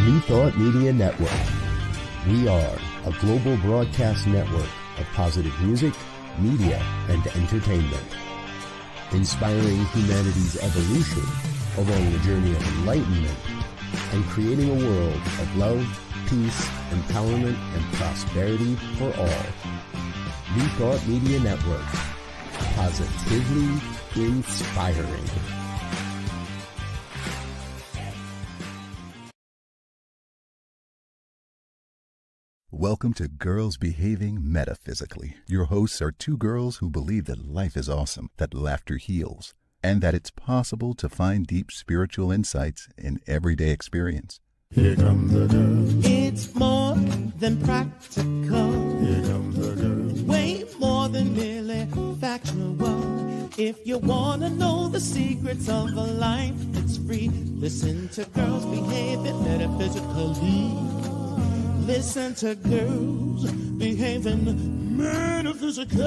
New Thought Media Network. We are a global broadcast network of positive music, media, and entertainment, inspiring humanity's evolution along the journey of enlightenment and creating a world of love, peace, empowerment, and prosperity for all. New Thought Media Network. Positively inspiring. Welcome to Girls Behaving Metaphysically. Your hosts are two girls who believe that life is awesome, that laughter heals, and that it's possible to find deep spiritual insights in everyday experience. Here comes the girl. It's more than practical. Here comes the girl. Way more than merely factual. If you want to know the secrets of a life that's free, listen to Girls Behaving Metaphysically. Listen to Girls Behaving Metaphysically.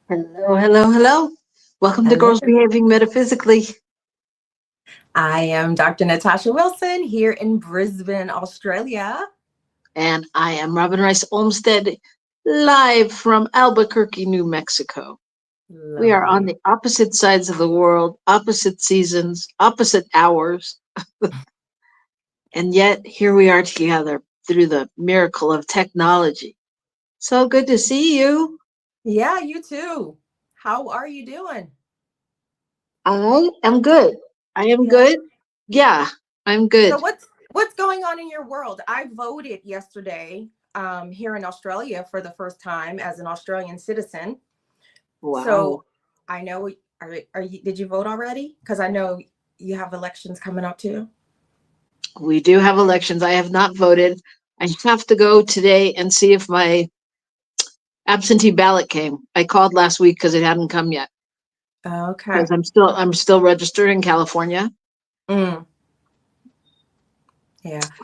Hello, hello, hello. Welcome to Girls Behaving Metaphysically. I am Dr. Natasha Wilson here in Brisbane, Australia. And I am Robyn Rice Olmsted, live from Albuquerque, New Mexico. Lovely. We are on the opposite sides of the world, opposite seasons, opposite hours. And yet here we are together through the miracle of technology. So good to see you. Yeah, you too. How are you doing? I am good. I am good. Yeah, I'm good. So what's going on in your world? I voted yesterday here in Australia for the first time as an Australian citizen. Wow. So I know, did you vote already? Because I know you have elections coming up too. We do have elections. I have not voted. I have to go today and see if my absentee ballot came. I called last week because it hadn't come yet. Okay. Because I'm still registered in California. Yeah.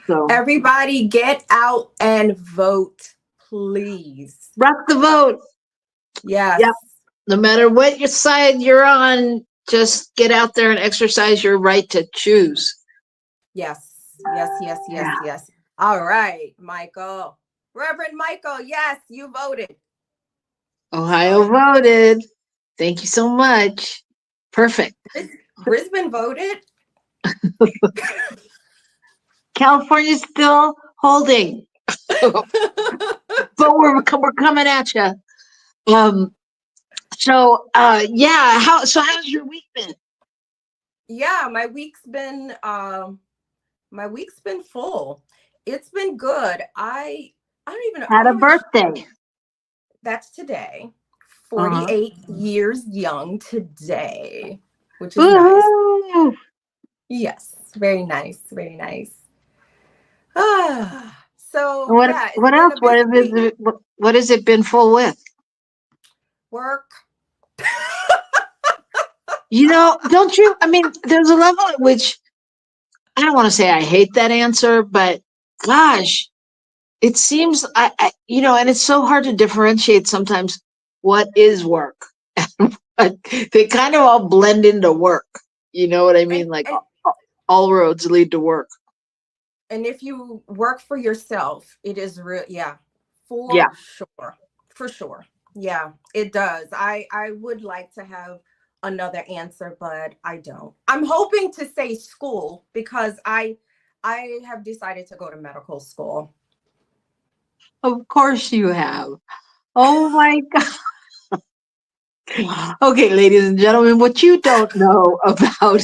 So Everybody get out and vote, please. rock the vote. Yes. Yep. No matter what your side you're on, just get out there and exercise your right to choose. Yes. All right, Michael. Reverend Michael, yes, you voted. Ohio voted. Thank you so much. Perfect. Brisbane voted. California's still holding. But we're coming at you. How's your week been? Yeah, my week's been full. It's been good. I don't even know. Had a birthday. That's today. 48 years young today, which is Woo-hoo! nice. Yes, very nice, very nice. So what else? What has it been full with? Work. Don't you? I mean, there's a level at which I don't want to say I hate that answer, but gosh, it seems and it's so hard to differentiate sometimes what is work. They kind of all blend into work. You know what I mean? All roads lead to work. And if you work for yourself, it is real. Yeah, for sure. Yeah, it does. I would like to have another answer, but I don't. I'm hoping to say school because I have decided to go to medical school. Of course you have. Oh my God. Okay, ladies and gentlemen, what you don't know about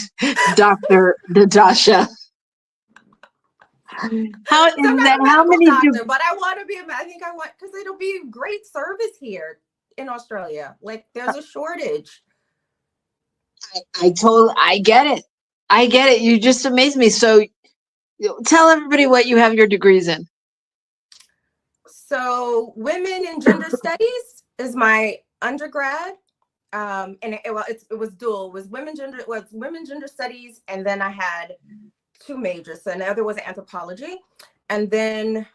Dr. Natasha. How many doctor, but I want to be because it'll be great service here in Australia. Like there's a shortage. I get it. You just amaze me. So tell everybody what you have your degrees in. So women and gender studies is my undergrad. And it was dual. It was women gender studies, and then I had two majors. So the other was anthropology, and then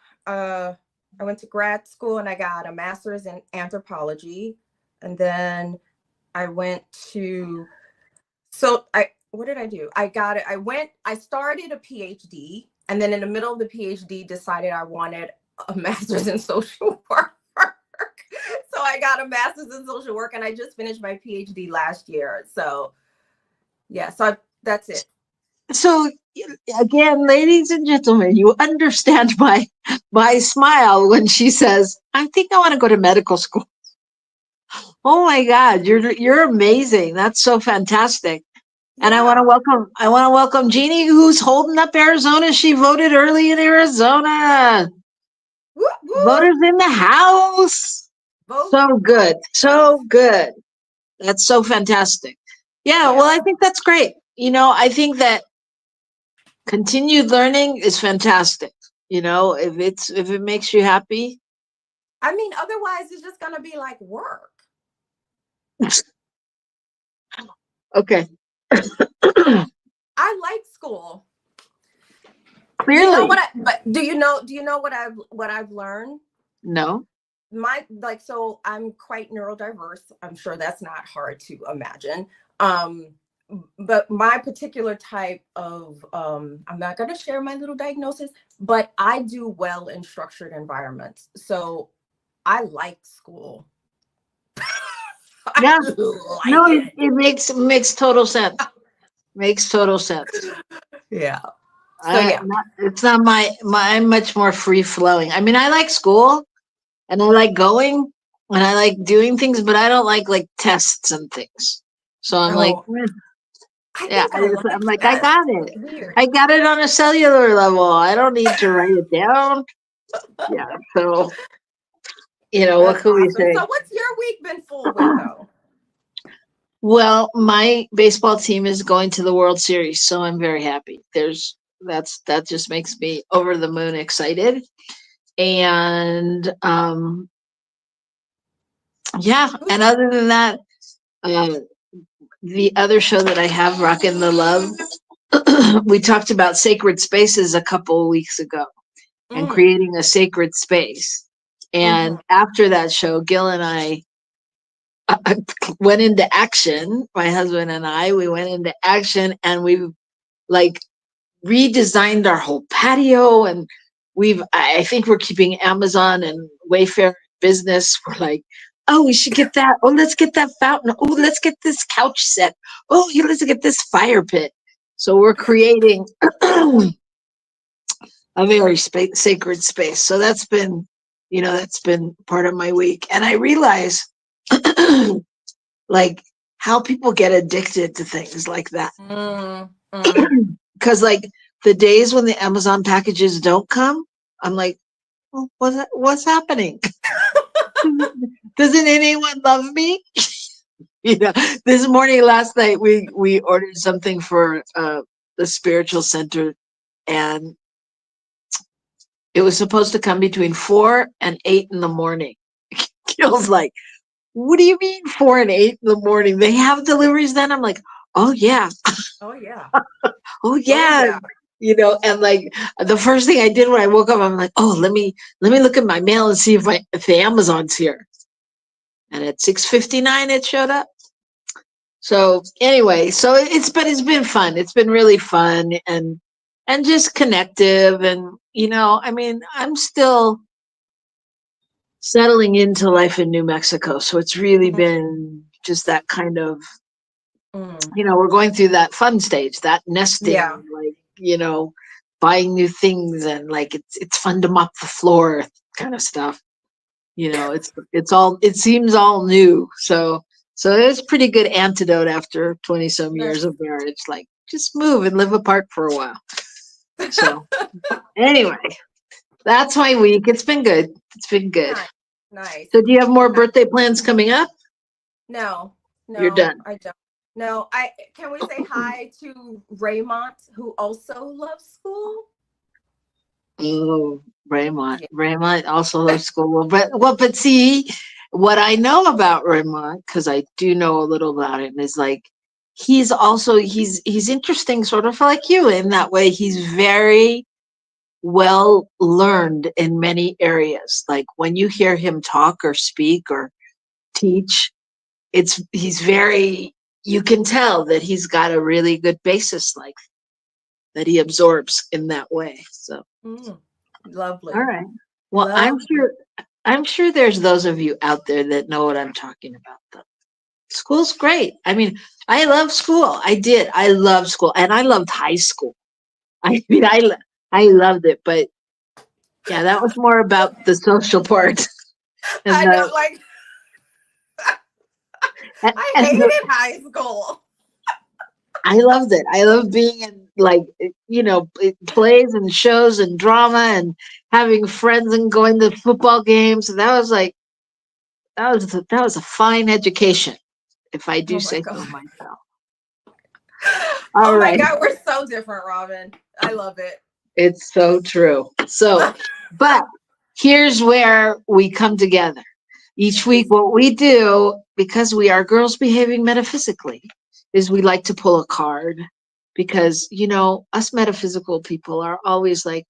I went to grad school and I got a master's in anthropology. And then I went to, what did I do? I started a PhD, and then in the middle of the PhD decided I wanted a master's in social work. So I got a master's in social work, and I just finished my PhD last year. So yeah, that's it. So again, ladies and gentlemen, you understand my smile when she says, I think I want to go to medical school. Oh my God, you're amazing. That's so fantastic. And I want to welcome Jeannie, who's holding up Arizona. She voted early in Arizona. Whoop, whoop. Voters in the house. Vote. So good. So good. That's so fantastic. Yeah, well, I think that's great. I think that continued learning is fantastic. If it makes you happy. I mean, otherwise it's just gonna be like work. Okay. I like school. Clearly. Do you know what I've learned? No. So I'm quite neurodiverse. I'm sure that's not hard to imagine. But my particular type of, I'm not going to share my little diagnosis, but I do well in structured environments. So I like school. Yeah. It makes total sense. Makes total sense. Yeah. So it's not I'm much more free flowing. I mean, I like school and I like going and I like doing things, but I don't like tests and things. So I'm I got it. Weird. I got it on a cellular level. I don't need to write it down. Yeah. So, what can we say? So what's your week been full with though? Well, my baseball team is going to the World Series, so I'm very happy. That just makes me over the moon excited. And and other than that, the other show that I have, Rockin' the Love, we talked about sacred spaces a couple of weeks ago and creating a sacred space. And after that show, Gil and I went into action. My husband and we went into action, and we redesigned our whole patio, and I think we're keeping Amazon and Wayfair business. We're like, oh, we should get that. Oh, let's get that fountain. Oh, let's get this couch set. Oh, let's get this fire pit. So we're creating a very sacred space. So that's been part of my week. And I realize how people get addicted to things like that. Because the days when the Amazon packages don't come, I'm like, well, what's happening? Doesn't anyone love me? This morning, last night, we ordered something for the spiritual center, and it was supposed to come between 4 and 8 in the morning. Gil's like, what do you mean 4 and 8 in the morning? They have deliveries then? I'm like, oh yeah. Oh yeah. Oh yeah. And the first thing I did when I woke up, I'm like, oh, let me look at my mail and see if the Amazon's here. And at 6:59 it showed up. So anyway, it's been fun. It's been really fun and just connective. And I'm still settling into life in New Mexico. So it's really been just that kind of we're going through that fun stage, that nesting, buying new things, and it's fun to mop the floor kind of stuff. It seems all new. So it's a pretty good antidote after 20 some years of marriage. Just move and live apart for a while. So anyway, that's my week. It's been good. Nice. So do you have more birthday plans coming up? No, you're done. I don't. No, can we say hi to Raymond, who also loves school? Oh, Raymond. Yeah. Raymond also loves school. But see, what I know about Raymond, because I do know a little about him, is he's interesting, sort of like you in that way. He's very well learned in many areas. Like when you hear him talk or speak or teach, he's very, you can tell that he's got a really good basis, like that he absorbs in that way. So Lovely. all right. Well, Lovely. I'm sure there's those of you out there that know what I'm talking about though. School's great. I mean, I love school. I did. I love school, and I loved high school. I mean, I loved it, but yeah, that was more about the social part and I know, the like and, I and hated the, high school. I loved it. I loved being in like plays and shows and drama and having friends and going to football games. That was like that was a fine education, if I do Oh my say God. so myself. All Oh my right. God, we're so different, Robyn. I love it. It's so true. So, but here's where we come together. Each week, what we do, because we are girls behaving metaphysically, is we like to pull a card because, us metaphysical people are always like,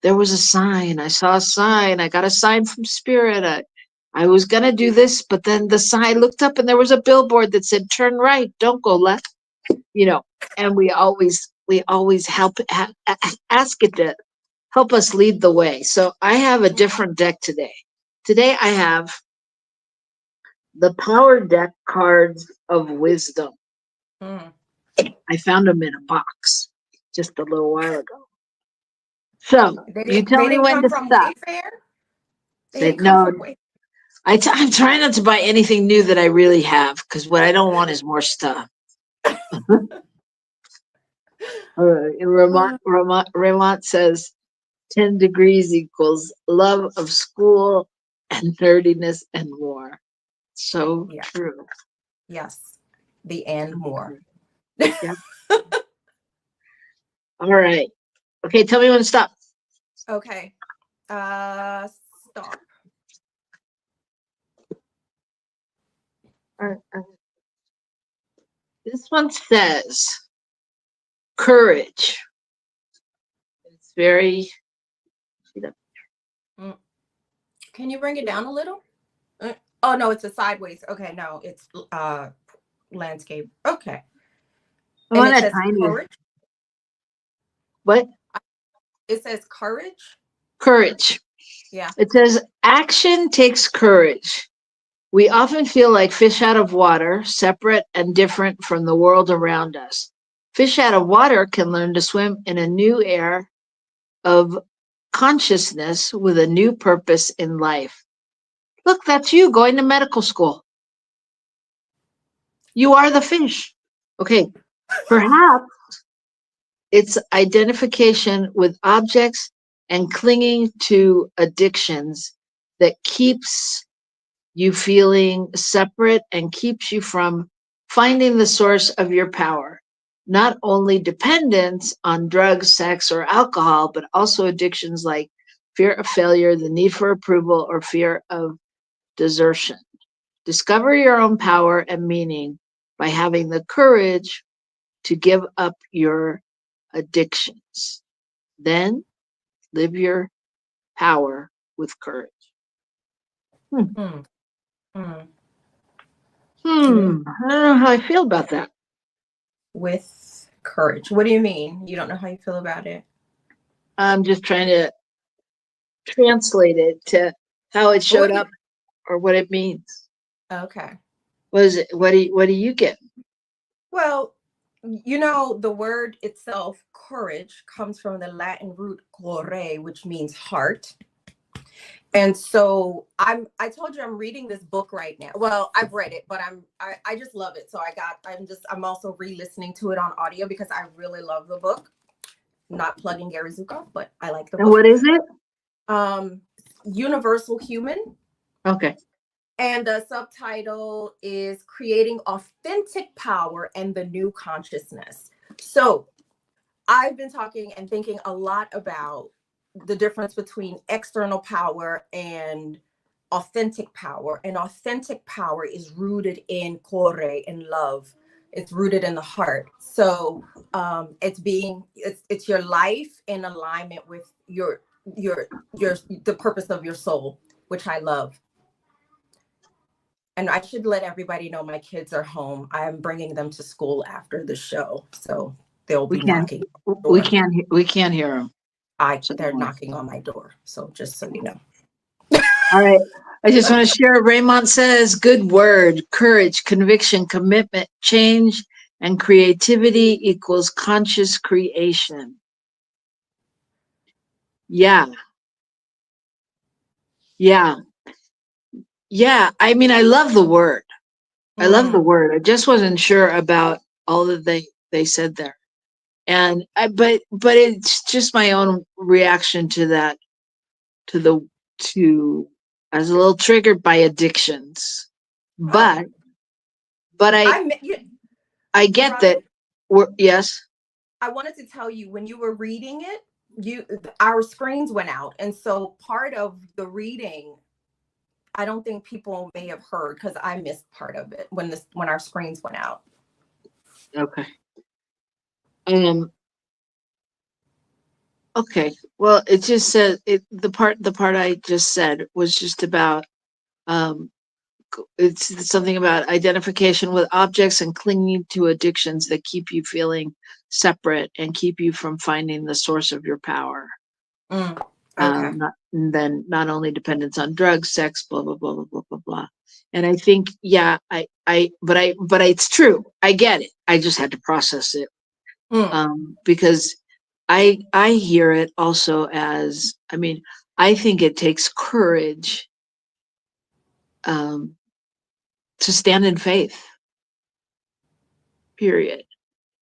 there was a sign. I saw a sign. I got a sign from spirit. I was going to do this, but then the sign, I looked up and there was a billboard that said, turn right, don't go left, and we always ask it to help us lead the way. So I have a different deck today. Today I have the power deck cards of wisdom. Mm. I found them in a box just a little while ago. So you tell They me didn't when come to from stop. Wayfair. They Say didn't come no. from Wayfair. I'm trying not to buy anything new that I really have because what I don't want is more stuff. Ramont says 10 degrees equals love of school and nerdiness and more. So Yeah. true. Yes. The and more. Yep. All right. Okay, tell me when to stop. Okay. Stop. This one says courage. It's very. Can you bring it down a little? Oh no, it's a sideways. Okay, no, it's landscape. Okay. I And want it a says tiny. courage. What? It says courage. Courage. Yeah. It says action takes courage. We often feel like fish out of water, separate and different from the world around us. Fish out of water can learn to swim in a new air of consciousness with a new purpose in life. Look, that's you going to medical school. You are the fish. Okay, perhaps it's identification with objects and clinging to addictions that keeps you feeling separate and keeps you from finding the source of your power. Not only dependence on drugs, sex, or alcohol, but also addictions like fear of failure, the need for approval, or fear of desertion. Discover your own power and meaning by having the courage to give up your addictions. Then live your power with courage. Hmm. Hmm. I don't know how I feel about that. With courage. What do you mean? You don't know how you feel about it? I'm just trying to translate it to how it showed up or what it means. Okay. What is it? What do you get? Well, the word itself, courage, comes from the Latin root core, which means heart. And so I told you I'm reading this book right now. Well, I've read it, but I just love it. So I'm also re-listening to it on audio because I really love the book. Not plugging Gary Zukav, but I like the book. And what is it? Universal Human. Okay. And the subtitle is Creating Authentic Power and the New Consciousness. So I've been talking and thinking a lot about the difference between external power and authentic power. And authentic power is rooted in core, in love. It's rooted in the heart. So it's your life in alignment with the purpose of your soul, which I love. And I should let everybody know my kids are home. I am bringing them to school after the show, so they'll be knocking. We can't hear them. They're knocking on my door. So just so you know. All right. I just want to share. Raymond says, good word, courage, conviction, commitment, change, and creativity equals conscious creation. Yeah. Yeah. Yeah. I mean, I love the word. I love the word. I just wasn't sure about all that they said there. And but it's just my own reaction to that, I was a little triggered by addictions, but I get Robyn, that. Yes. I wanted to tell you, when you were reading it, our screens went out, and so part of the reading, I don't think people may have heard because I missed part of it when our screens went out. Okay. Okay. Well, it just said the part I just said was just about it's something about identification with objects and clinging to addictions that keep you feeling separate and keep you from finding the source of your power. Okay. Not only dependence on drugs, sex, blah blah blah blah blah blah blah. And I think, yeah, but it's true. I get it. I just had to process it, because I hear it also as, I mean, I think it takes courage to stand in faith, period.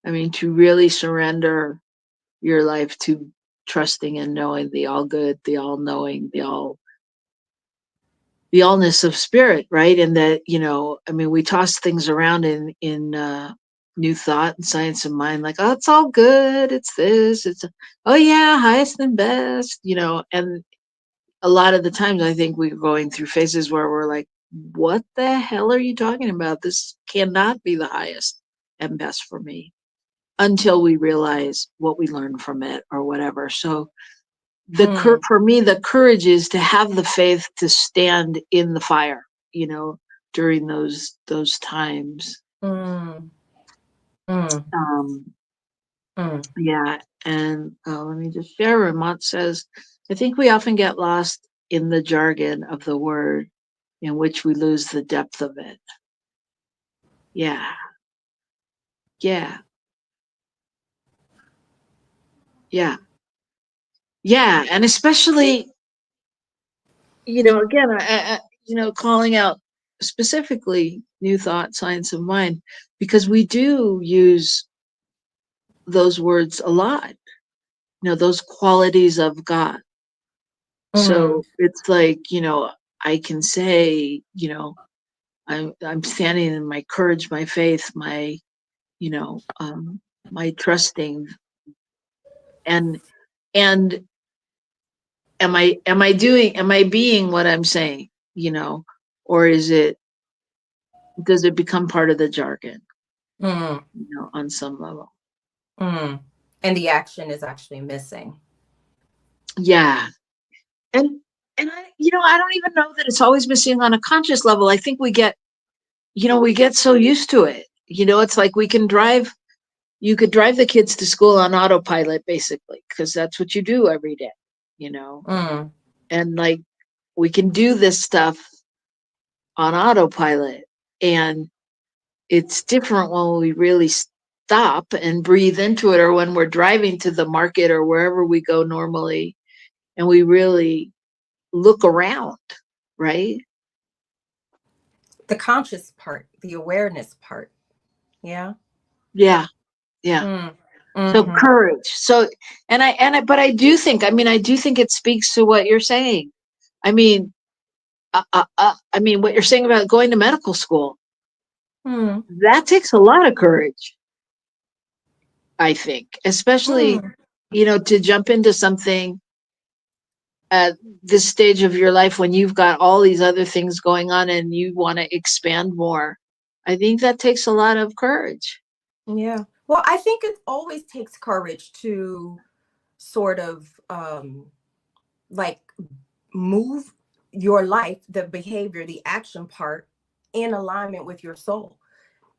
I mean, to really surrender your life to trusting and knowing the all good, the all knowing, the allness of spirit, right? And that, I mean, we toss things around in New Thought and Science of Mind, like, oh, it's all good, it's this, oh yeah, highest and best, and a lot of the times I think we're going through phases where we're like, what the hell are you talking about? This cannot be the highest and best for me, until we realize what we learned from it or whatever. So for me, the courage is to have the faith to stand in the fire, during those times. Yeah. And let me just share. Ramont says, I think we often get lost in the jargon of the word, in which we lose the depth of it. Yeah. Yeah. Yeah. Yeah. And especially, again, calling out specifically New Thought, Science of Mind, because we do use those words a lot, those qualities of God. So it's like, I can say, I'm standing in my courage, my faith, my, my trusting, and am I being what I'm saying, or does it become part of the jargon, on some level? And the action is actually missing. Yeah. And I don't even know that it's always missing on a conscious level. I think we get so used to it. It's like you could drive the kids to school on autopilot, basically, because that's what you do every day, and like, we can do this stuff on autopilot, and it's different when we really stop and breathe into it, or when we're driving to the market or wherever we go normally, and we really look around, right? The conscious part, the awareness part. Yeah. Yeah. So courage. So, but I do think it speaks to what you're saying. I mean, what you're saying about going to medical school, that takes a lot of courage, I think, especially, to jump into something at this stage of your life when you've got all these other things going on and you want to expand more. I think that takes a lot of courage. Yeah. Well, I think it always takes courage to sort of like move your life, the behavior, the action part in alignment with your soul.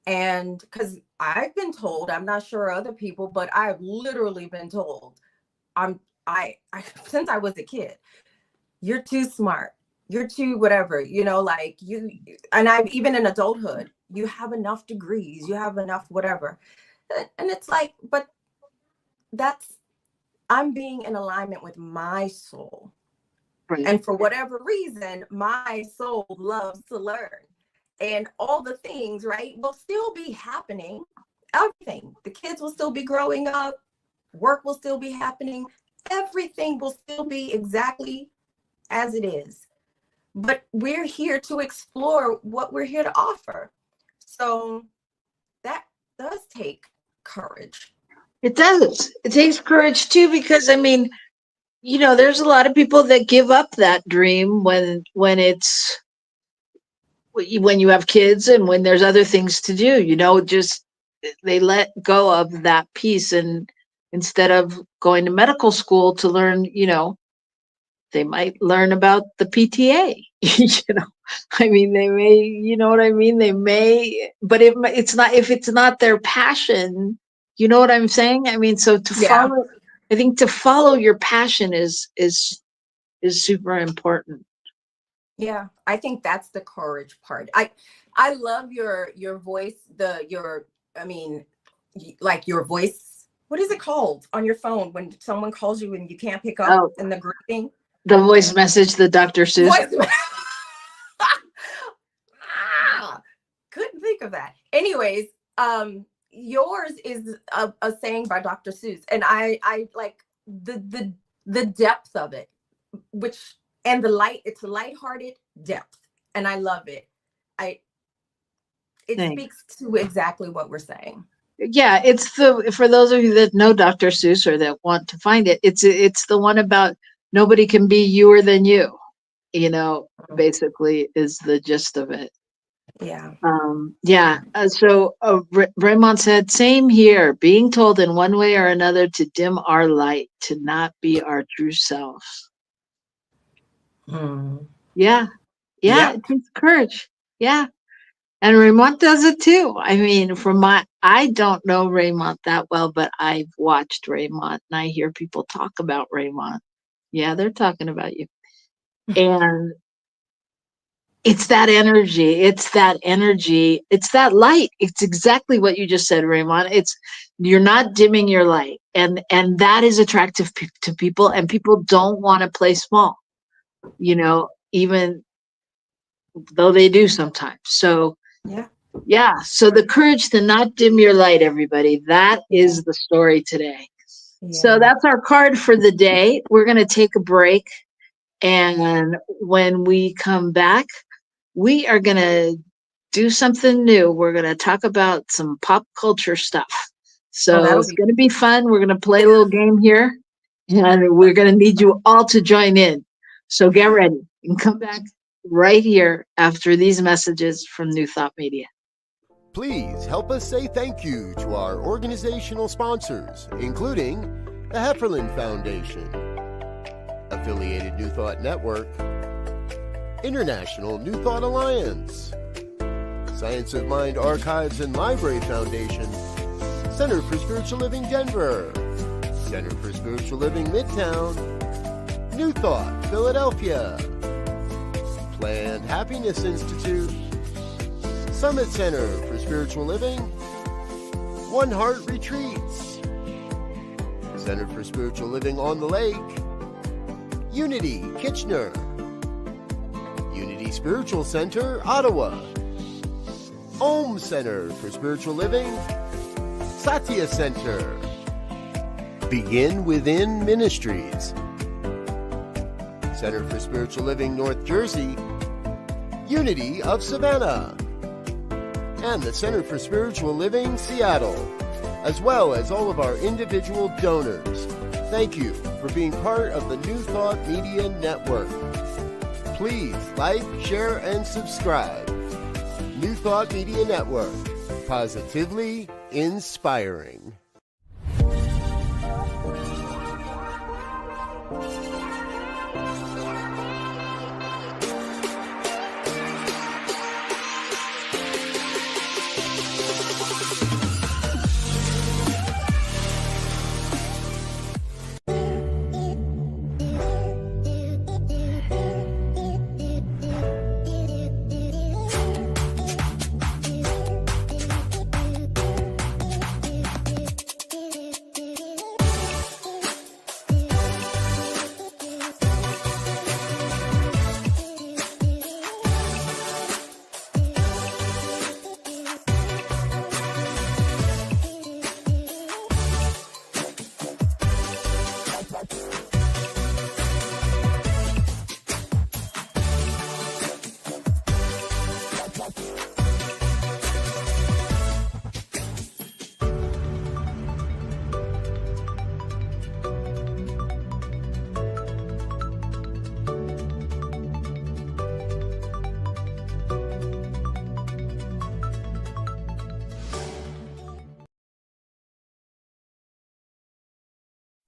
And because I've been told, I'm not sure other people, but I've literally been told, I since I was a kid, you're too smart, you're too whatever, like you, and I've even in adulthood, you have enough degrees, you have enough whatever. And it's like, but I'm being in alignment with my soul. Right. And for whatever reason, my soul loves to learn. And all the things, right, will still be happening. Everything. The kids will still be growing up. Work will still be happening. Everything will still be exactly as it is. But we're here to explore what we're here to offer. So that does take courage. It does. It takes courage too, because I mean, there's a lot of people that give up that dream when you have kids and when there's other things to do, just they let go of that piece, and instead of going to medical school to learn, they might learn about the PTA. I mean, they may, what I mean? They may, but it's not, if it's not their passion, you know what I'm saying? I mean, so I think to follow your passion is super important. Yeah, I think that's the courage part. I love your voice, like your voice, what is it called on your phone when someone calls you and you can't pick up in the greeting? The voice message, the Dr. Seuss. Couldn't think of that. Anyways, yours is a saying by Dr. Seuss, and I like the depth of it, and it's a lighthearted depth, and I love it. It speaks to exactly what we're saying. Yeah, it's for those of you that know Dr. Seuss or that want to find it, it's the one about nobody can be youer than you, basically is the gist of it. Yeah. So Raymond said, same here, being told in one way or another to dim our light, to not be our true selves. Yeah. It takes courage. Yeah. And Raymond does it too. I mean, I don't know Raymond that well, but I've watched Raymond and I hear people talk about Raymond. Yeah, they're talking about you. And it's that energy. It's that light. It's exactly what you just said, Raymond. You're not dimming your light. And that is attractive to people, and people don't want to play small, even though they do sometimes. So so the courage to not dim your light, everybody, that is the story today. So that's our card for the day. We're going to take a break, and when we come back, we are going to do something new. We're going to talk about some pop culture stuff. So it's going to be fun. We're going to play a little game here, and we're going to need you all to join in. So get ready and come back right here after these messages from New Thought Media. Please help us say thank you to our organizational sponsors, including the Hefferland Foundation, Affiliated New Thought Network, International New Thought Alliance, Science of Mind Archives and Library Foundation, Center for Spiritual Living Denver, Center for Spiritual Living Midtown, New Thought Philadelphia, Planned Happiness Institute, Summit Center for Spiritual Living, One Heart Retreats, Center for Spiritual Living on the Lake, Unity Kitchener, Unity Spiritual Center, Ottawa, Om Center for Spiritual Living, Satya Center, Begin Within Ministries, Center for Spiritual Living North Jersey, Unity of Savannah, and the Center for Spiritual Living Seattle, as well as all of our individual donors. Thank you for being part of the New Thought Media Network. Please like, share, and subscribe. New Thought Media Network. Positively inspiring.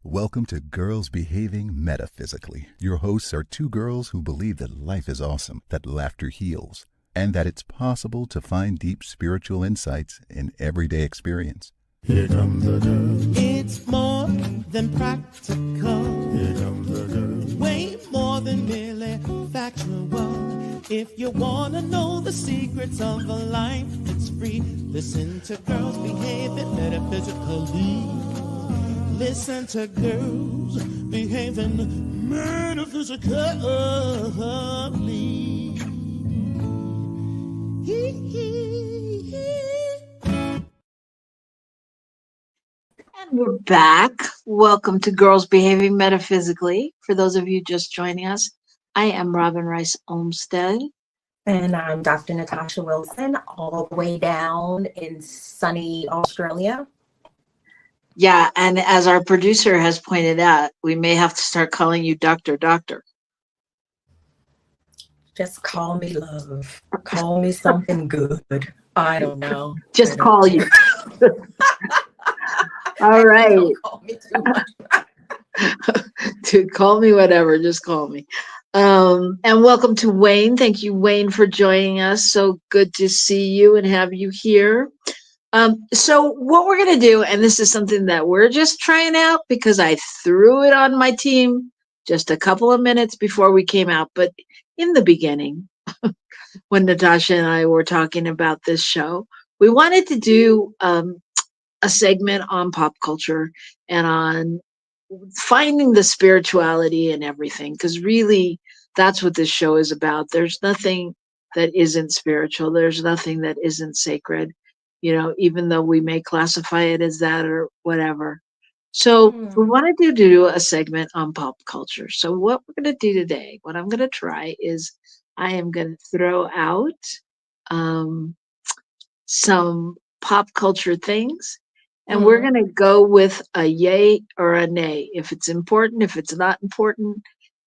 Welcome to Girls Behaving Metaphysically. Your hosts are two girls who believe that life is awesome, that laughter heals, and that it's possible to find deep spiritual insights in everyday experience. Here come the girls. It's more than practical. Here come the girls. Way more than merely factual. If you want to know the secrets of a life that's free, listen to Girls Behaving Metaphysically. Listen to Girls Behaving Metaphysically. And we're back. Welcome to Girls Behaving Metaphysically. For those of you just joining us, I am Robyn Rice Olmsted. And I'm Dr. Natasha Wilson, all the way down in sunny Australia. Yeah, and as our producer has pointed out, we may have to start calling you Dr. Doctor. Just call me love. Call me something good. I don't know. Just call you. All right. Don't call me too much. Dude, call me whatever. Just call me. And welcome to Wayne. Thank you, Wayne, for joining us. So good to see you and have you here. So what we're going to do, and this is something that we're just trying out because I threw it on my team just a couple of minutes before we came out. But in the beginning, when Natasha and I were talking about this show, we wanted to do a segment on pop culture and on finding the spirituality and everything, because really that's what this show is about. There's nothing that isn't spiritual. There's nothing that isn't sacred, you know, even though we may classify it as that or whatever. So we wanted to do a segment on pop culture. So what we're going to do today, what I'm going to try is I am going to throw out some pop culture things. And we're going to go with a yay or a nay. If it's important, if it's not important,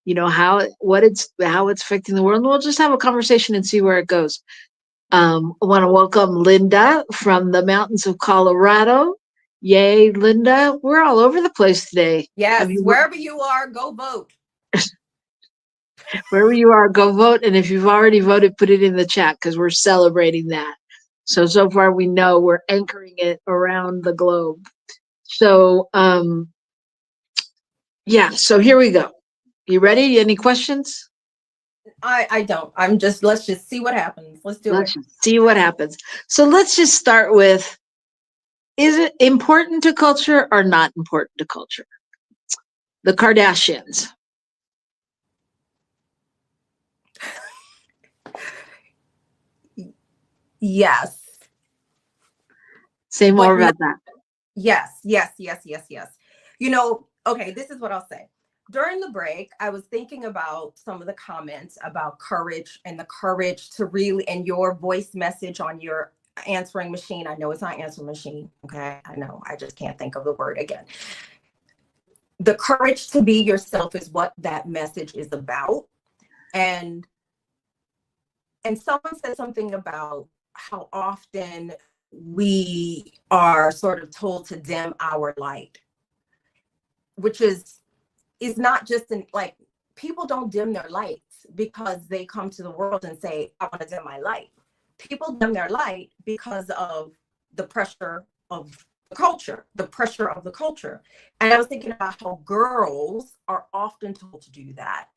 you know, how it's affecting the world. And we'll just have a conversation and see where it goes. I want to welcome Linda from the mountains of Colorado. Yay, Linda. We're all over the place today. Yes, wherever you are, go vote. Wherever you are, go vote. And if you've already voted, put it in the chat because we're celebrating that. So far we know we're anchoring it around the globe. So, yeah, so here we go. You ready? Any questions? I don't. Let's just see what happens. Let's See what happens. So let's just start with, is it important to culture or not important to culture? The Kardashians. Yes. Say more about that. Yes. You know, okay, this is what I'll say. During the break, I was thinking about some of the comments about courage and the courage to really, and your voice message on your answering machine. I know it's not answering machine. Okay. I know. I just can't think of the word again. The courage to be yourself is what that message is about. And someone said something about how often we are sort of told to dim our light, which is not just in like, people don't dim their lights because they come to the world and say, I want to dim my light. People dim their light because of the pressure of the culture, And I was thinking about how girls are often told to do that.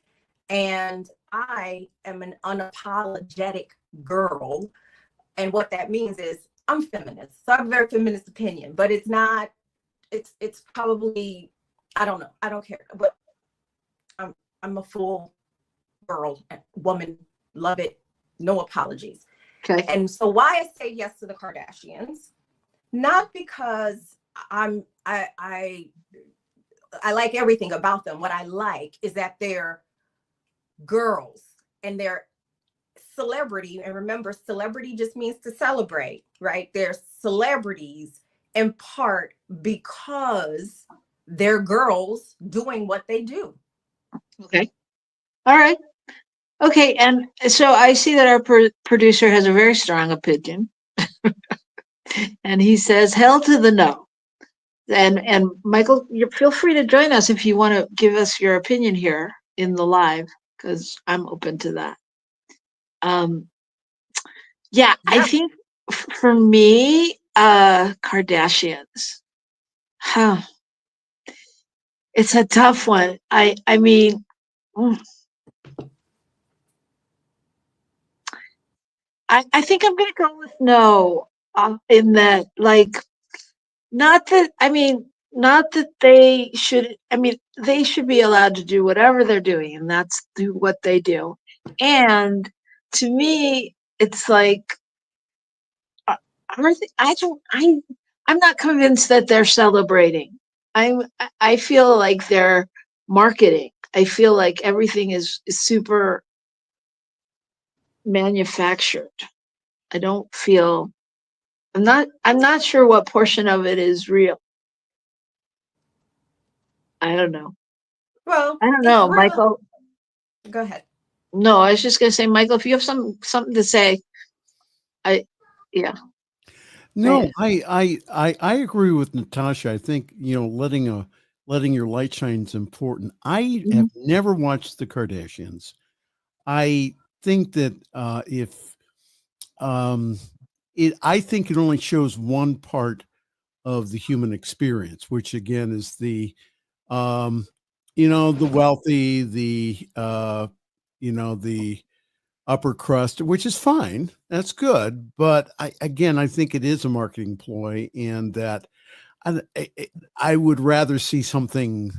And I am an unapologetic girl. And what that means is I'm feminist. So I have a very feminist opinion, but it's not, it's probably, I don't know. I don't care. But I'm a full girl, woman, love it. No apologies. Okay. And so why I say yes to the Kardashians, not because I like everything about them. What I like is that they're girls and they're celebrity. And remember, celebrity just means to celebrate, right? They're celebrities in part because they're girls doing what they do. Okay. All right. Okay. And so I see that our producer has a very strong opinion. And he says, hell to the no. And Michael, you feel free to join us if you want to give us your opinion here in the live, because I'm open to that. Yeah, I think for me, Kardashians. Huh. It's a tough one. I mean, I think I'm gonna go with no. In that, like, not that they should. I mean, they should be allowed to do whatever they're doing, and that's what they do. And to me, it's like, I'm not convinced that they're celebrating. I feel like they're marketing. I feel like everything is super manufactured. I don't feel. I'm not sure what portion of it is real. I don't know. Well, I don't know, Michael. Go ahead. No, I was just gonna say, Michael, if you have something to say, yeah. No, I agree with Natasha. I think, letting your light shine is important. I have never watched the Kardashians. I think that I think it only shows one part of the human experience, which again is the the wealthy, the the upper crust, which is fine. That's good. But I think it is a marketing ploy, and that I would rather see something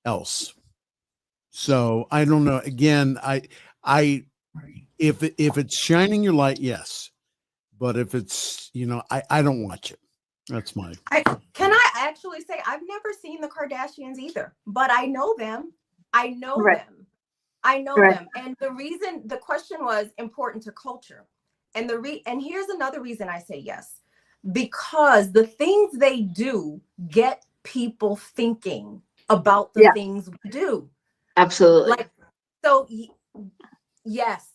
else. So I don't know. Again, if it's shining your light, yes. But if it's, I don't watch it. That's my. Can I actually say I've never seen the Kardashians either, but I know them. I know them. And the question was important to culture. And and here's another reason I say yes, because the things they do get people thinking about the things we do. Absolutely. Yes.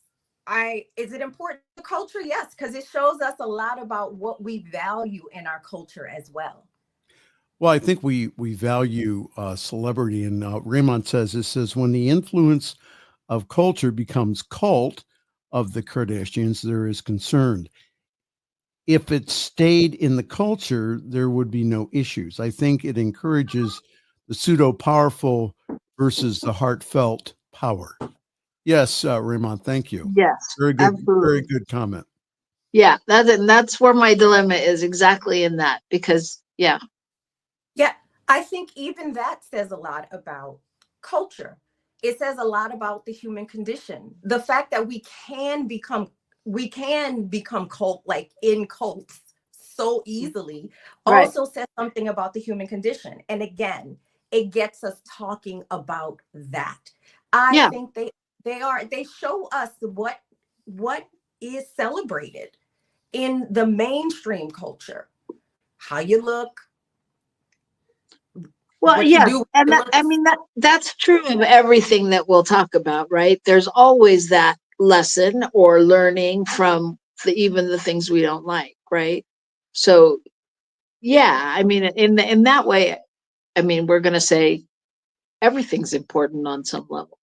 Is it important to culture? Yes, because it shows us a lot about what we value in our culture as well. Well, I think we value celebrity, and Raymond says when the influence of culture becomes cult of the Kardashians, there is concern. If it stayed in the culture, there would be no issues. I think it encourages the pseudo powerful versus the heartfelt power. Yes, Raymond, thank you. Yes, very good, absolutely. very good comment. Yeah, that's where my dilemma is, exactly in that, because yeah, I think even that says a lot about culture. It says a lot about the human condition. The fact that we can become cult, like in cults, so easily, also says something about the human condition. And again, it gets us talking about that. I think they show us what is celebrated in the mainstream culture. How you look. Well, yeah, and that's true of everything that we'll talk about, right? There's always that lesson or learning from even the things we don't like, right? So yeah, I mean, in that way, I mean, we're going to say everything's important on some level,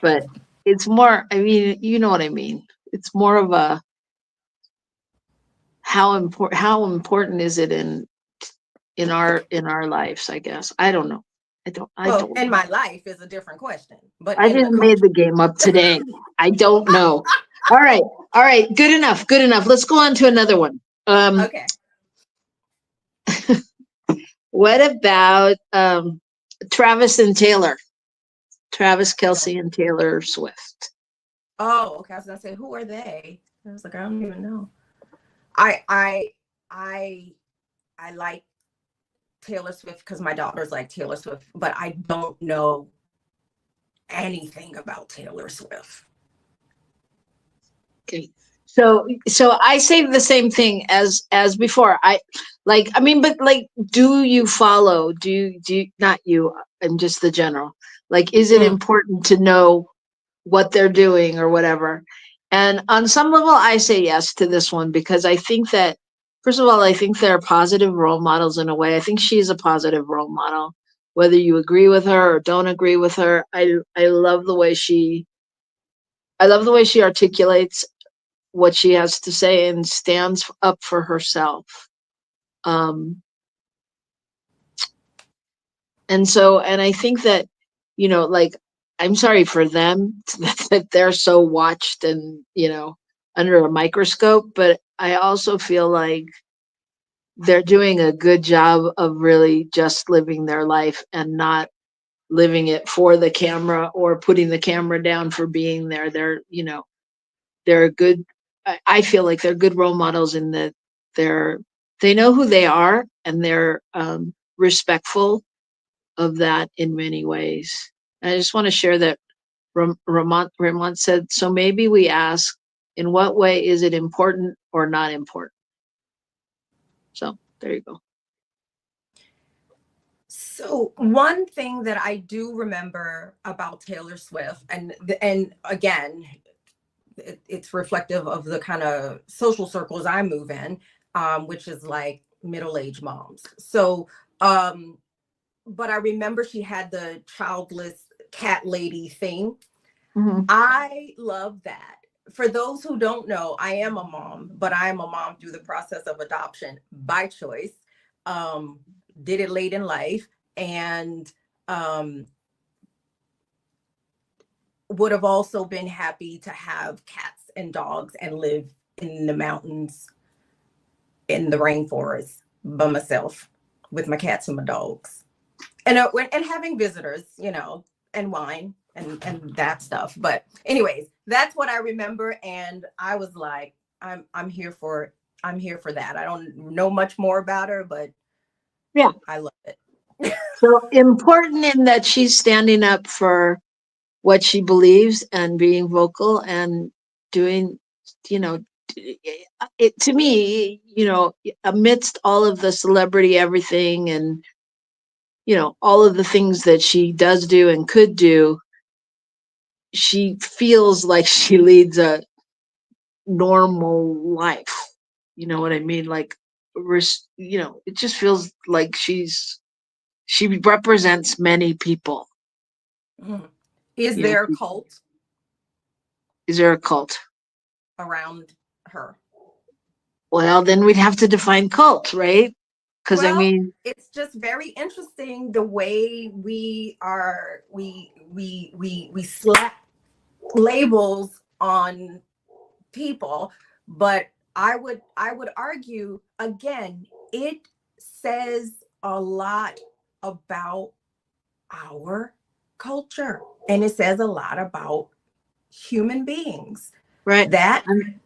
but it's more, I mean, you know what I mean? It's more of a, how important is it in our lives, I guess. I don't know. I Well, don't in know. my life is a different question, but I in the just made culture. the game up today. I don't know. All right. All right. Good enough. Good enough. Let's go on to another one. Okay. What about Travis and Taylor? Travis I don't. Kelce and Taylor Swift. Oh, okay. I was gonna say, who are they? I was like, I don't even know. I I I I like Taylor Swift because my daughters like Taylor Swift, but I don't know anything about Taylor Swift. Okay. So I say the same thing as before. I mean, but like, do you follow? Do you, not you? I'm just the general. Like, is it Mm. important to know what they're doing or whatever? And on some level, I say yes to this one because I think that, first of all, I think they're positive role models in a way. I think she's a positive role model, whether you agree with her or don't agree with her. I love the way she articulates what she has to say and stands up for herself. Um, and I think that, like, I'm sorry for them that they're so watched and, under a microscope, but I also feel like they're doing a good job of really just living their life and not living it for the camera or putting the camera down for being there. They're a good, I feel like they're good role models in that they know who they are and they're respectful of that in many ways. And I just want to share that Ramon said, so maybe we ask, in what way is it important or not important? So there you go. So one thing that I do remember about Taylor Swift, and again, it's reflective of the kind of social circles I move in, which is like middle-aged moms. So, but I remember she had the childless cat lady thing. Mm-hmm. I love that. For those who don't know, I am a mom, but I am a mom through the process of adoption by choice. Did it late in life, and would have also been happy to have cats and dogs and live in the mountains, in the rainforest by myself with my cats and my dogs, and having visitors, and wine and that stuff. But anyways, that's what I remember, and I was like, I'm here for that. I don't know much more about her, but Yeah. I love it. So important in that she's standing up for what she believes and being vocal and doing, it to me, amidst all of the celebrity everything and, all of the things that she does do and could do, she feels like she leads a normal life. You know what I mean? Like, it just feels like she represents many people. Is there a cult Is there a cult around her? Well, then we'd have to define cult, right? Because I Well, mean, it's just very interesting the way we slap labels on people, but I would argue again, it says a lot about our culture, and it says a lot about human beings right? that Um,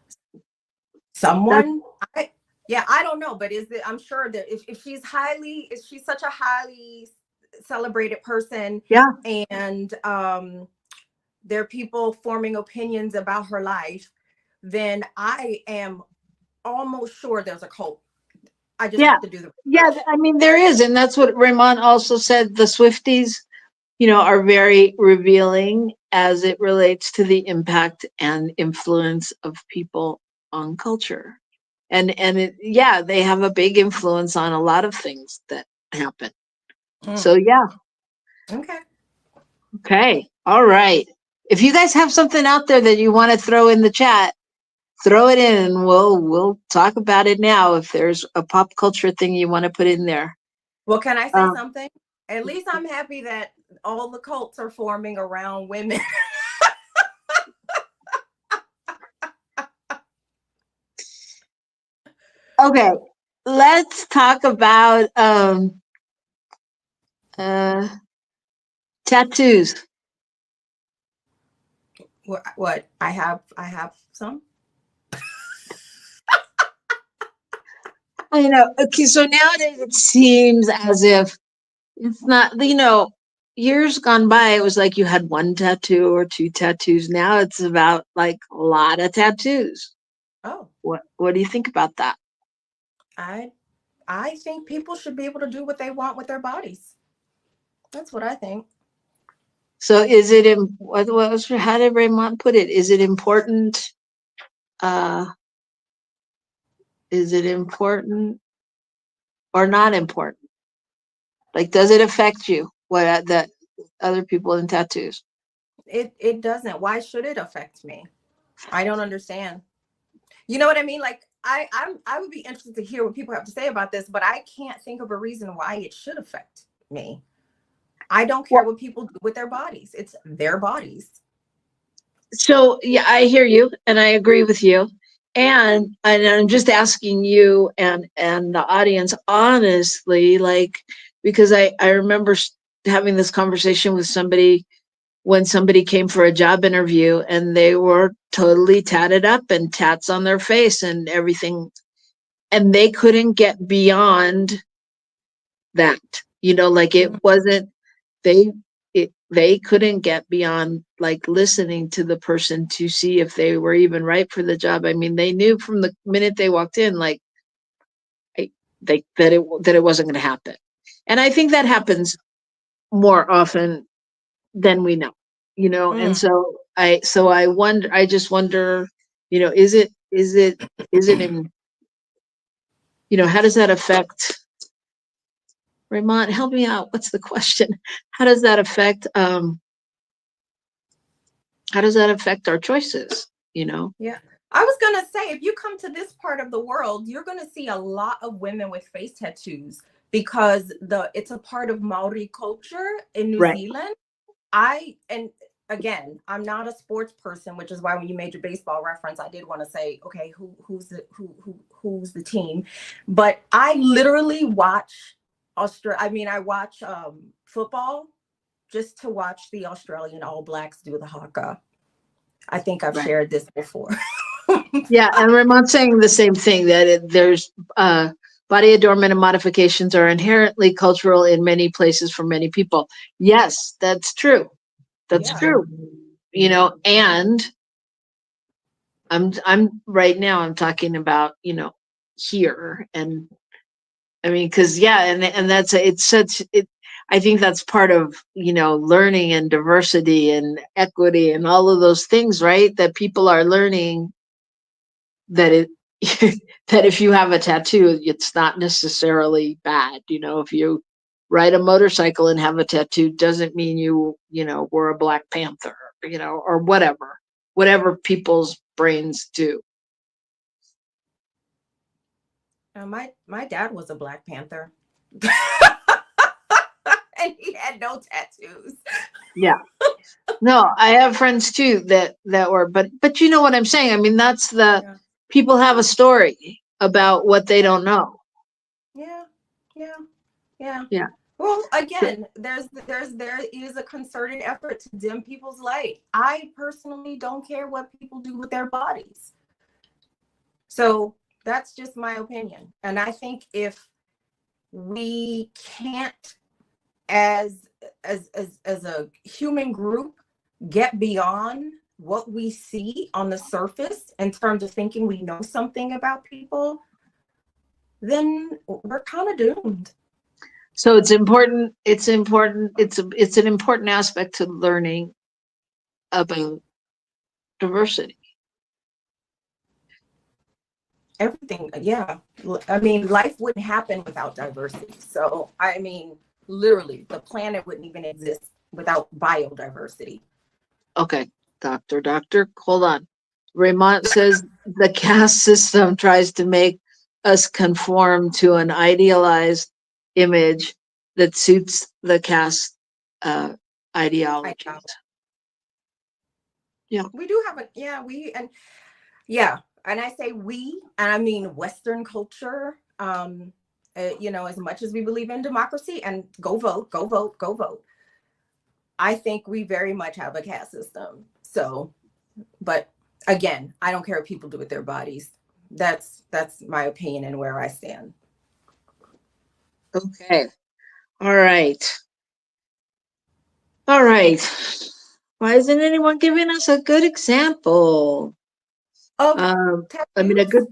someone I don't know, but I'm sure that if she's such a highly celebrated person, yeah, and there are people forming opinions about her life, then I am almost sure there's a cult. I just yeah, have to do the yeah. research. I mean, there is, and that's what Raymond also said. The Swifties, are very revealing as it relates to the impact and influence of people on culture. And it, yeah, they have a big influence on a lot of things that happen. So yeah. Okay. Okay. All right. If you guys have something out there that you want to throw in the chat, throw it in and we'll talk about it now. If there's a pop culture thing you want to put in there. Well, can I say something? At least I'm happy that all the cults are forming around women. Okay, let's talk about tattoos. What? I have some. You know, okay, so nowadays it seems as if it's not, you know, years gone by, it was like you had one tattoo or two tattoos. Now it's about like a lot of tattoos. Oh. What do you think about that? I think people should be able to do what they want with their bodies. That's what I think. So is it how did Raymond put it? Is it important? Is it important or not important? Like, does it affect you? What the other people in tattoos? It doesn't. Why should it affect me? I don't understand. You know what I mean? Like I would be interested to hear what people have to say about this, but I can't think of a reason why it should affect me. I don't care what people do with their bodies. It's their bodies. So yeah, I hear you and I agree with you. And I'm just asking you and the audience honestly, like, because I remember having this conversation with somebody when somebody came for a job interview and they were totally tatted up and tats on their face and everything. And they couldn't get beyond that, you know, like it wasn't, they couldn't get beyond like listening to the person to see if they were even right for the job. I mean, they knew from the minute they walked in, like that it wasn't going to happen. And I think that happens more often than we know, you know. And so I just wonder, you know, is it in, you know, how does that affect? Raymond, help me out. What's the question? How does that affect our choices, you know? Yeah. I was going to say, if you come to this part of the world, you're going to see a lot of women with face tattoos because it's a part of Maori culture in New Zealand. And again, I'm not a sports person, which is why when you made your baseball reference, I did want to say, okay, who's the team? But I literally watch I watch football just to watch the Australian All Blacks do the haka. I think I've shared this before. Yeah, and Ramon's saying the same thing, that there's body adornment and modifications are inherently cultural in many places for many people. Yes, that's true. That's true. You know, and I'm right now I'm talking about, you know, here, and I mean, because and that's I think that's part of, you know, learning and diversity and equity and all of those things, right? That people are learning that that if you have a tattoo, it's not necessarily bad. You know, if you ride a motorcycle and have a tattoo, doesn't mean you know, were a Black Panther, you know, or whatever people's brains do. My dad was a Black Panther. And he had no tattoos. Yeah. No, I have friends too that were, but you know what I'm saying? I mean, that's people have a story about what they don't know. Yeah. Well, again, there is a concerted effort to dim people's light. I personally don't care what people do with their bodies. So that's just my opinion. And I think if we can't, as a human group, get beyond what we see on the surface in terms of thinking we know something about people, then we're kind of doomed. So it's important. It's an important aspect to learning about diversity. everything. Yeah. I mean, life wouldn't happen without diversity. So, I mean, literally, the planet wouldn't even exist without biodiversity. Okay, doctor, hold on. Raymond says the caste system tries to make us conform to an idealized image that suits the caste ideologies. Yeah. We do have and I say we, and I mean Western culture. You know, as much as we believe in democracy and go vote, go vote, go vote, I think we very much have a caste system. So, but again, I don't care what people do with their bodies. That's my opinion and where I stand. Okay. All right. All right. Why isn't anyone giving us a good example? I mean, a good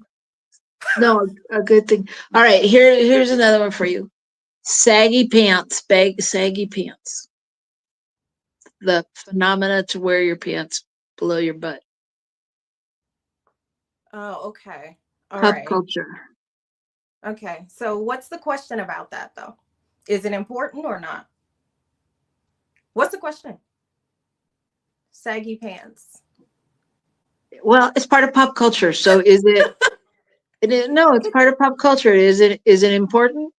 thing. All right, here's another one for you. Saggy pants, saggy pants. The phenomena to wear your pants below your butt. Oh, okay. All Pop right. culture. Okay, so what's the question about that though? Is it important or not? What's the question? Saggy pants. Well, it's part of pop culture. So is it? No, it's part of pop culture. Is it important?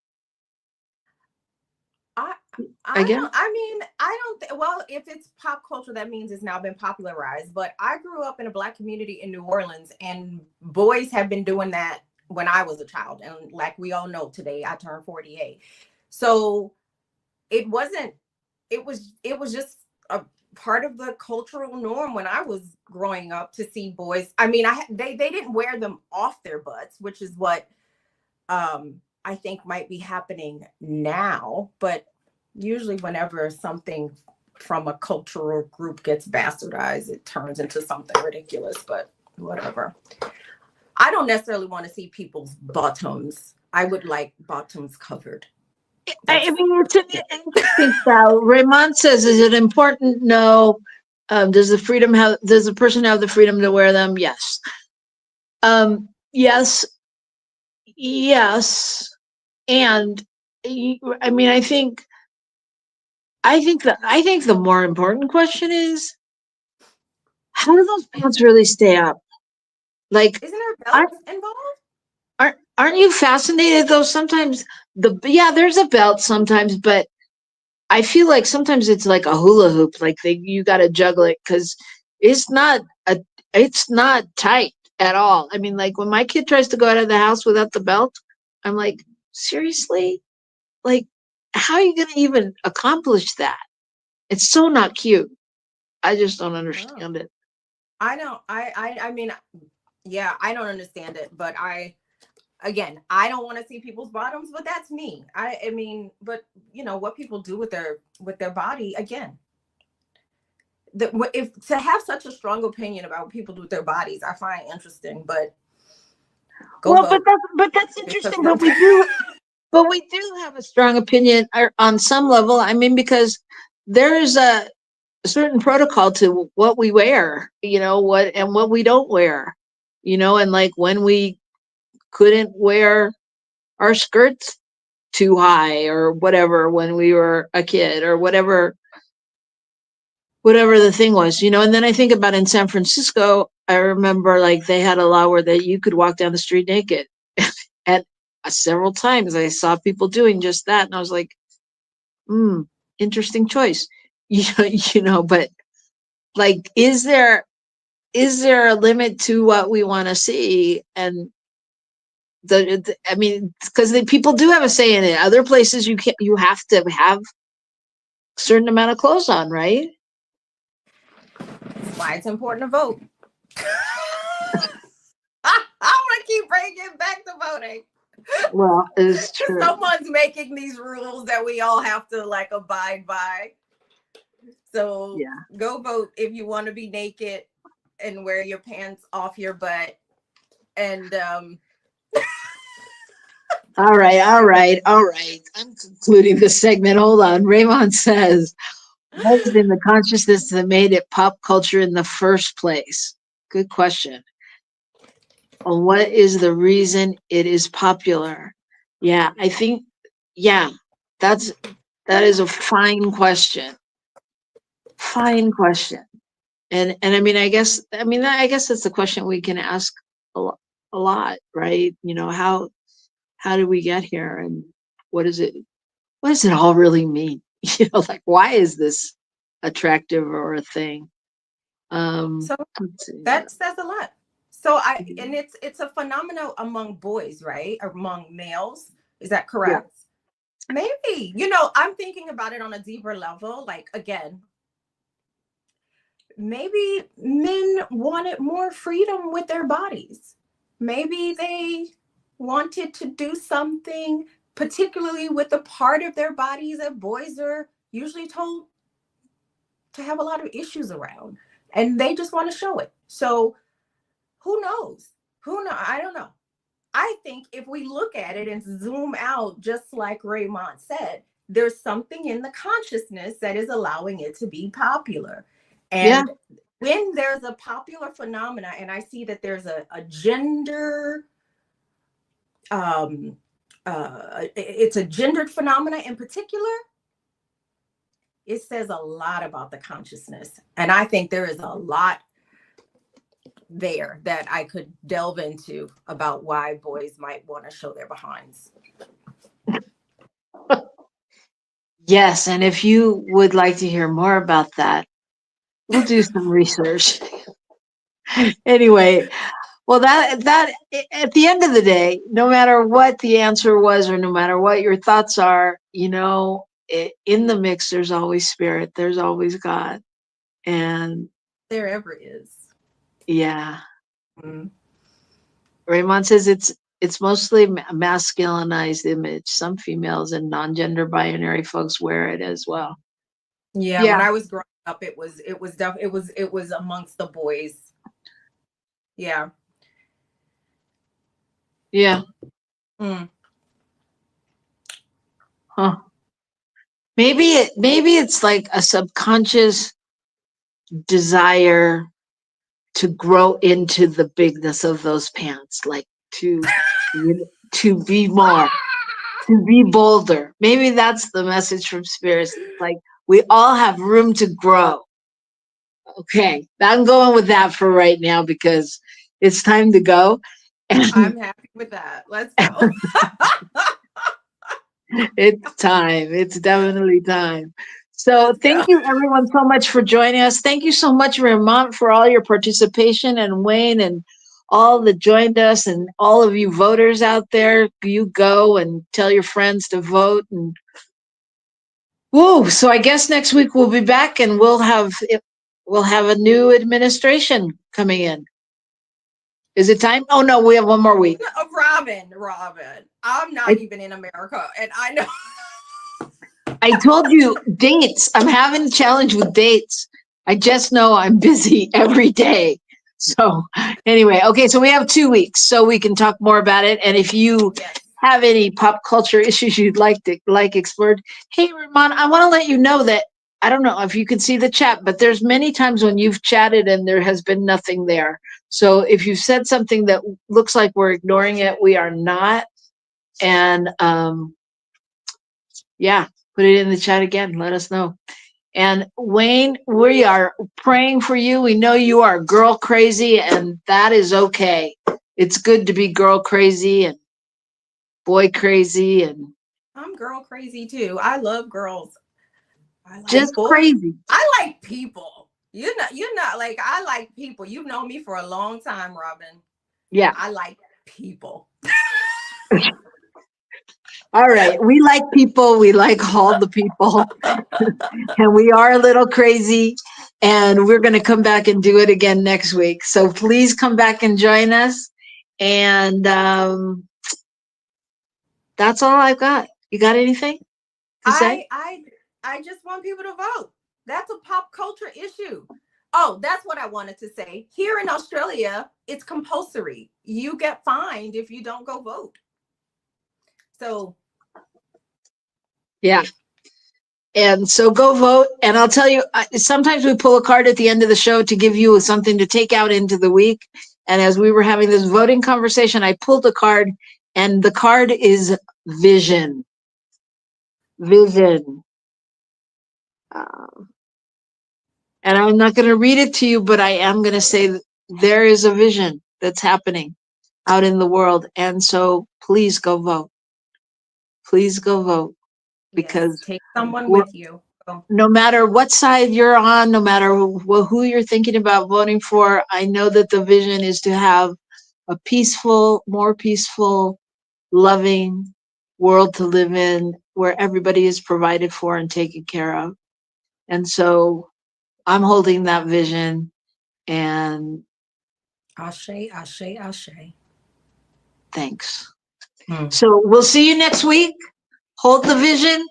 Well, if it's pop culture, that means it's now been popularized. But I grew up in a Black community in New Orleans, and boys have been doing that when I was a child. And like we all know, today I turned 48. So it was just a part of the cultural norm when I was growing up to see boys. I mean, they didn't wear them off their butts, which is what I think might be happening now. But usually whenever something from a cultural group gets bastardized, it turns into something ridiculous, but whatever. I don't necessarily want to see people's bottoms. I would like bottoms covered. I mean, it's an interesting style. Raymond says, is it important? No. Does the person have the freedom to wear them? Yes. Yes. And I mean, I think the more important question is, how do those pants really stay up? Like, isn't there belts involved? Aren't you fascinated though? Sometimes there's a belt sometimes, but I feel like sometimes it's like a hula hoop, like you got to juggle it because it's not tight at all. I mean, like when my kid tries to go out of the house without the belt, I'm like, seriously? Like, how are you going to even accomplish that? It's so not cute. I just don't understand it. I don't. I mean, yeah, I don't understand it, but I don't want to see people's bottoms, but that's me. I mean, but you know what people do with their body, again. If to have such a strong opinion about what people do with their bodies, I find interesting. But but that's interesting. But we do have a strong opinion on some level. I mean, because there is a certain protocol to what we wear, you know, what we don't wear, you know, and like when we couldn't wear our skirts too high or whatever when we were a kid or whatever the thing was, you know. And then I think about in San Francisco, I remember like they had a law where that you could walk down the street naked. And several times I saw people doing just that. And I was like, interesting choice. You know, but like, is there a limit to what we want to see? And I mean, because people do have a say in it. Other places you have to have a certain amount of clothes on, right? That's why it's important to vote. I want to keep bringing it back to voting. Well, it's true. Someone's making these rules that we all have to like abide by. So go vote if you want to be naked and wear your pants off your butt. And all right. I'm concluding this segment. Hold on. Raymond says, what was in the consciousness that made it pop culture in the first place? Good question. on what is the reason it is popular. Yeah, I think, yeah, that is a fine question. Fine question. And I mean, I guess that's the question we can ask a lot, right? You know, how did we get here, and what is it? What does it all really mean? You know, like, why is this attractive or a thing? So Let's see. that says a lot. So and it's a phenomenon among boys, right? Among males. Is that correct? Yeah. Maybe. You know, I'm thinking about it on a deeper level. Like, again, maybe men wanted more freedom with their bodies. Maybe they wanted to do something, particularly with the part of their bodies that boys are usually told to have a lot of issues around, and they just want to show it. So who knows? Who knows? I don't know. I think if we look at it and zoom out, just like Raymond said, there's something in the consciousness that is allowing it to be popular. And when there's a popular phenomena, and I see that there's a gender, it's a gendered phenomena in particular, it says a lot about the consciousness. And I think there is a lot there that I could delve into about why boys might want to show their behinds. Yes, and if you would like to hear more about that, we'll do some research. Anyway, well, that at the end of the day, no matter what the answer was, or no matter what your thoughts are, you know, in the mix, there's always spirit, there's always God, and there ever is. Yeah. Mm-hmm. Raymond says it's mostly a masculinized image. Some females and non-gender binary folks wear it as well. Yeah. When I was growing up, it was amongst the boys. Yeah. Yeah. Huh. Maybe it's like a subconscious desire to grow into the bigness of those pants, like to be more, to be bolder. Maybe that's the message from spirits. Like, we all have room to grow. Okay, I'm going with that for right now because it's time to go. I'm happy with that. Let's go. It's time. It's definitely time. So thank you everyone so much for joining us. Thank you so much, Raymond, for all your participation, and Wayne and all that joined us, and all of you voters out there. You go and tell your friends to vote. And woo! So I guess next week we'll be back, and we'll have a new administration coming in. Is it time? Oh no, we have one more week. Robyn, I'm not even in America, and I know. I told you dates. I'm having a challenge with dates. I just know I'm busy every day. So anyway, okay, so we have 2 weeks, so we can talk more about it. And if you have any pop culture issues you'd like explored, hey, Ramon, I want to let you know that, I don't know if you can see the chat, but there's many times when you've chatted and there has been nothing there. So if you said something that looks like we're ignoring it, we are not. And yeah, put it in the chat again. Let us know. And Wayne, we are praying for you. We know you are girl crazy, and that is okay. It's good to be girl crazy and boy crazy. And I'm girl crazy too. I love girls. I like just boys. Crazy. I like people. You're not like, I like people. You've known me for a long time, Robyn. Yeah. I like people. All right. We like people. We like all the people. And we are a little crazy. And we're going to come back and do it again next week. So please come back and join us. And that's all I've got. You got anything to say? I just want people to vote. That's a pop culture issue. Oh, that's what I wanted to say. Here in Australia, it's compulsory. You get fined if you don't go vote. So yeah. And so go vote. And I'll tell you, sometimes we pull a card at the end of the show to give you something to take out into the week. And as we were having this voting conversation, I pulled a card, and the card is vision. Vision. And I'm not going to read it to you, but I am going to say there is a vision that's happening out in the world. And so please go vote. Please go vote, because Yes, take someone with you. Go. no matter what side you're on, no matter who you're thinking about voting for, I know that the vision is to have a peaceful, more peaceful, loving world to live in, where everybody is provided for and taken care of. And so I'm holding that vision, and Ashe, ashe, ashe. thanks. Hmm. So we'll see you next week. Hold the vision,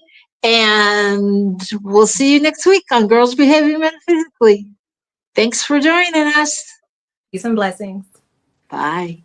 and we'll see you next week on Girls Behaving Metaphysically. Thanks for joining us. Peace and blessings. Bye.